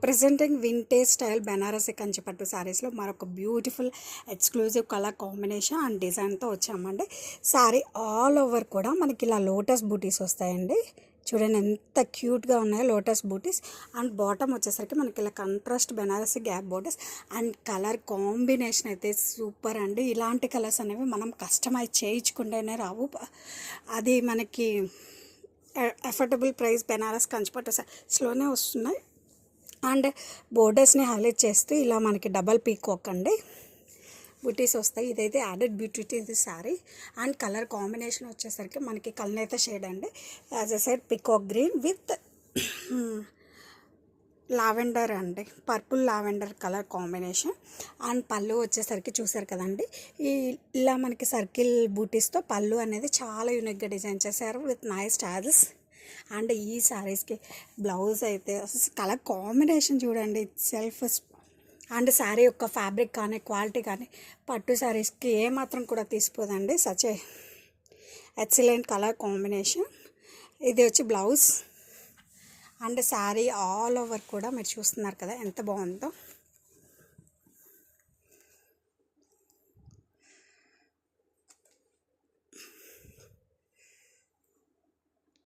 Presenting vintage style Banarasi కంచిపట్టు శారీస్లో మరొక beautiful exclusive colour combination and డిజైన్తో వచ్చామండి. శారీ ఆల్ ఓవర్ కూడా మనకి ఇలా లోటస్ బూటీస్ వస్తాయండి. చూడండి ఎంత క్యూట్గా ఉన్నాయో లోటస్ బూటీస్. అండ్ బాటమ్ వచ్చేసరికి మనకి ఇలా contrast Banarasi gap borders and colour combination అయితే సూపర్ అండి. ఇలాంటి కలర్స్ అనేవి మనం కస్టమైజ్ చేయించుకుంటేనే రావు. అది మనకి అఫోర్డబుల్ ప్రైస్ బెనారస్ కంచిపట్టు శారీస్లోనే వస్తున్నాయి. అండ్ బోర్డర్స్ని హైలైట్ చేస్తూ ఇలా మనకి డబల్ పీకాక్ అండి బూటీస్ వస్తాయి. ఇదైతే యాడెడ్ బ్యూటీ ఇది శారీ. అండ్ కలర్ కాంబినేషన్ వచ్చేసరికి మనకి కల్నేత షేడ్ అండి. As a side peacock green with lavender అండి, purple lavender colour combination. And పళ్ళు వచ్చేసరికి చూసారు కదండి, ఇలా మనకి సర్కిల్ బూటీస్తో పళ్ళు అనేది చాలా యూనిక్గా డిజైన్ చేశారు విత్ నైస్ స్టార్స్. అండ్ ఈ శారీస్కి బ్లౌజ్ అయితే కలర్ కాంబినేషన్ చూడండి సెల్ఫ్. అండ్ శారీ యొక్క ఫ్యాబ్రిక్ కానీ క్వాలిటీ కానీ పట్టు శారీస్కి ఏమాత్రం కూడా తీసిపోదండి. Such a excellent colour combination. ఇది వచ్చి blouse. And sari all over కూడా మీరు చూస్తున్నారు కదా ఎంత బాగుందో.